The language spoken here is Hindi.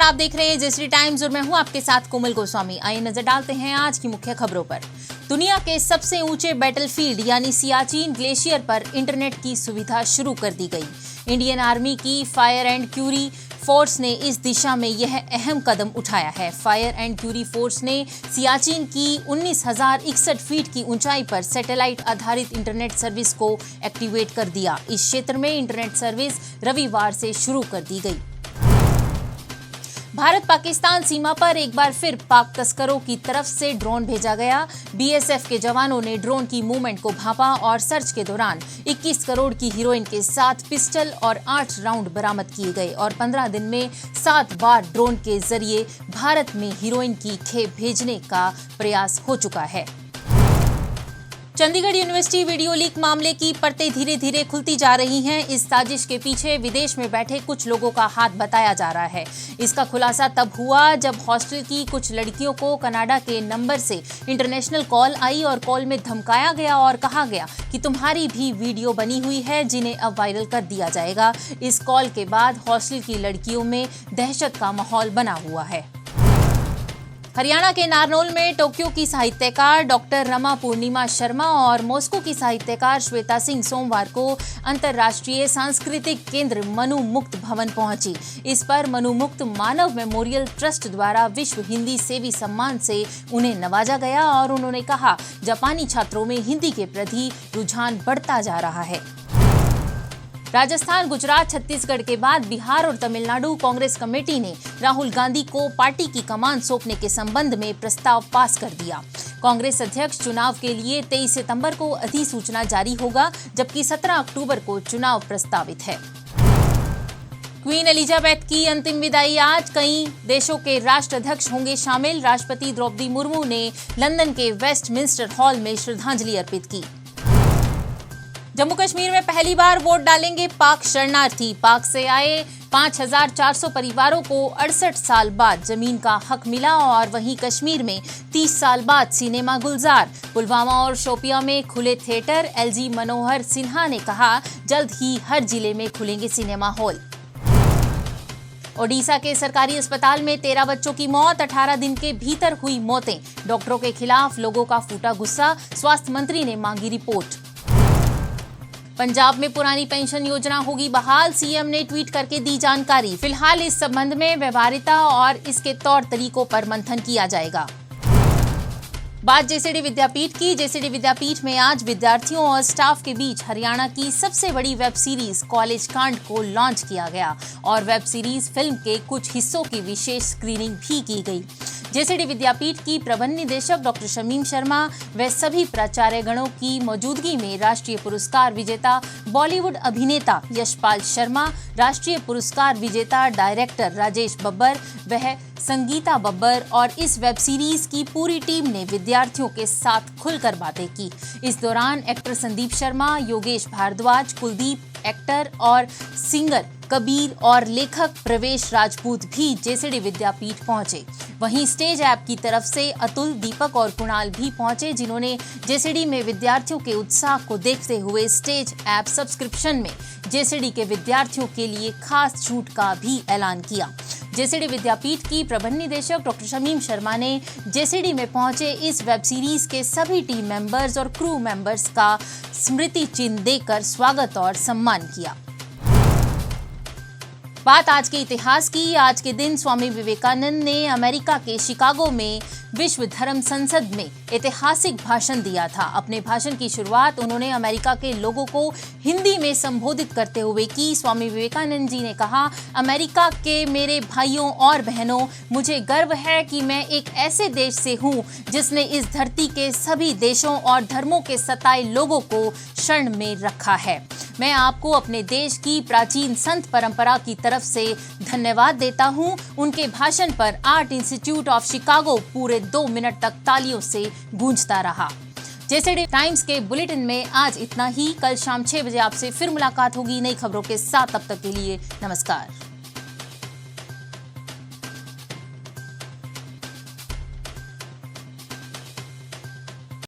आप देख रहे हैं जेएसडी टाइम्स और मैं हूं आपके साथ कोमल गोस्वामी। आइए नजर डालते हैं आज की मुख्य खबरों पर। दुनिया के सबसे ऊंचे बैटलफील्ड यानी सियाचिन ग्लेशियर पर इंटरनेट की सुविधा शुरू कर दी गई। इंडियन आर्मी की फायर एंड क्यूरी फोर्स ने इस दिशा में यह अहम कदम उठाया है। फायर एंड क्यूरी फोर्स ने सियाचिन की 19,061 फीट की ऊंचाई पर सैटेलाइट आधारित इंटरनेट सर्विस को एक्टिवेट कर दिया। इस क्षेत्र में इंटरनेट सर्विस रविवार से शुरू कर दी गई। भारत पाकिस्तान सीमा पर एक बार फिर पाक तस्करों की तरफ से ड्रोन भेजा गया। बीएसएफ के जवानों ने ड्रोन की मूवमेंट को भांपा और सर्च के दौरान 21 करोड़ की हीरोइन के साथ पिस्टल और 8 राउंड बरामद किए गए और 15 दिन में 7 बार ड्रोन के जरिए भारत में हीरोइन की खेप भेजने का प्रयास हो चुका है। चंडीगढ़ यूनिवर्सिटी वीडियो लीक मामले की परतें धीरे धीरे खुलती जा रही हैं। इस साजिश के पीछे विदेश में बैठे कुछ लोगों का हाथ बताया जा रहा है। इसका खुलासा तब हुआ जब हॉस्टल की कुछ लड़कियों को कनाडा के नंबर से इंटरनेशनल कॉल आई और कॉल में धमकाया गया और कहा गया कि तुम्हारी भी वीडियो बनी हुई है जिन्हें अब वायरल कर दिया जाएगा। इस कॉल के बाद हॉस्टल की लड़कियों में दहशत का माहौल बना हुआ है। हरियाणा के नारनौल में टोक्यो की साहित्यकार डॉक्टर रमा पूर्णिमा शर्मा और मॉस्को की साहित्यकार श्वेता सिंह सोमवार को अंतर्राष्ट्रीय सांस्कृतिक केंद्र मनु मुक्त भवन पहुंची। इस पर मनु मुक्त मानव मेमोरियल ट्रस्ट द्वारा विश्व हिंदी सेवी सम्मान से उन्हें नवाजा गया और उन्होंने कहा, जापानी छात्रों में हिंदी के प्रति रुझान बढ़ता जा रहा है। राजस्थान, गुजरात, छत्तीसगढ़ के बाद बिहार और तमिलनाडु कांग्रेस कमेटी ने राहुल गांधी को पार्टी की कमान सौंपने के संबंध में प्रस्ताव पास कर दिया। कांग्रेस अध्यक्ष चुनाव के लिए 23 सितंबर को अधिसूचना जारी होगा, जबकि 17 अक्टूबर को चुनाव प्रस्तावित है। क्वीन एलिजाबेथ की अंतिम विदाई आज। कई देशों के राष्ट्राध्यक्ष होंगे शामिल। राष्ट्रपति द्रौपदी मुर्मू ने लंदन के वेस्टमिंस्टर हॉल में श्रद्धांजलि अर्पित की। जम्मू कश्मीर में पहली बार वोट डालेंगे पाक शरणार्थी। पाक से आए 5,400 परिवारों को 68 साल बाद जमीन का हक मिला और वहीं कश्मीर में 30 साल बाद सिनेमा गुलजार। पुलवामा और शोपियां में खुले थिएटर। एलजी मनोहर सिन्हा ने कहा, जल्द ही हर जिले में खुलेंगे सिनेमा हॉल। ओडिशा के सरकारी अस्पताल में 13 बच्चों की मौत। 18 दिन के भीतर हुई मौतें। डॉक्टरों के खिलाफ लोगों का फूटा गुस्सा। स्वास्थ्य मंत्री ने मांगी रिपोर्ट। पंजाब में पुरानी पेंशन योजना होगी बहाल। सीएम ने ट्वीट करके दी जानकारी। फिलहाल इस संबंध में व्यवहारिता और इसके तौर तरीकों पर मंथन किया जाएगा। बात जेसीडी विद्यापीठ की। जेसीडी विद्यापीठ में आज विद्यार्थियों और स्टाफ के बीच हरियाणा की सबसे बड़ी वेब सीरीज कॉलेज कांड को लॉन्च किया गया और वेब सीरीज फिल्म के कुछ हिस्सों की विशेष स्क्रीनिंग भी की गई। जेसीडी विद्यापीठ की प्रबंध निदेशक डॉक्टर शमीम शर्मा व सभी प्राचार्यगणों की मौजूदगी में राष्ट्रीय पुरस्कार विजेता बॉलीवुड अभिनेता यशपाल शर्मा, राष्ट्रीय पुरस्कार विजेता डायरेक्टर राजेश बब्बर वह संगीता बब्बर और इस वेब सीरीज की पूरी टीम ने विद्यार्थियों के साथ खुलकर बातें की। इस दौरान एक्टर संदीप शर्मा, योगेश भारद्वाज, कुलदीप, एक्टर और सिंगर कबीर और लेखक प्रवेश राजपूत भी जेसीडी विद्यापीठ पहुंचे। वहीं स्टेज ऐप की तरफ से अतुल, दीपक और कुणाल भी पहुंचे, जिन्होंने जेसीडी में विद्यार्थियों के उत्साह को देखते हुए स्टेज ऐप सब्सक्रिप्शन में जेसीडी के विद्यार्थियों के लिए खास छूट का भी ऐलान किया। जेसीडी विद्यापीठ की प्रबंध निदेशक डॉक्टर शमीम शर्मा ने जेसीडी में पहुंचे इस वेब सीरीज के सभी टीम मेंबर्स और क्रू मेंबर्स का स्मृति चिन्ह देकर स्वागत और सम्मान किया। बात आज के इतिहास की। आज के दिन स्वामी विवेकानंद ने अमेरिका के शिकागो में विश्व धर्म संसद में ऐतिहासिक भाषण दिया था। अपने भाषण की शुरुआत उन्होंने अमेरिका के लोगों को हिंदी में संबोधित करते हुए की। स्वामी विवेकानंद जी ने कहा, अमेरिका के मेरे भाइयों और बहनों, मुझे गर्व है कि मैं एक ऐसे देश से हूँ जिसने इस धरती के सभी देशों और धर्मों के सताए लोगों को शरण में रखा है। मैं आपको अपने देश की प्राचीन संत परंपरा की तरफ से धन्यवाद देता हूँ। उनके भाषण पर आर्ट इंस्टीट्यूट ऑफ शिकागो पूरे 2 मिनट तक तालियों से गूंजता रहा। जेएसडी टाइम्स के बुलेटिन में आज इतना ही। कल शाम 6 बजे आपसे फिर मुलाकात होगी नई खबरों के साथ। तब तक के लिए नमस्कार।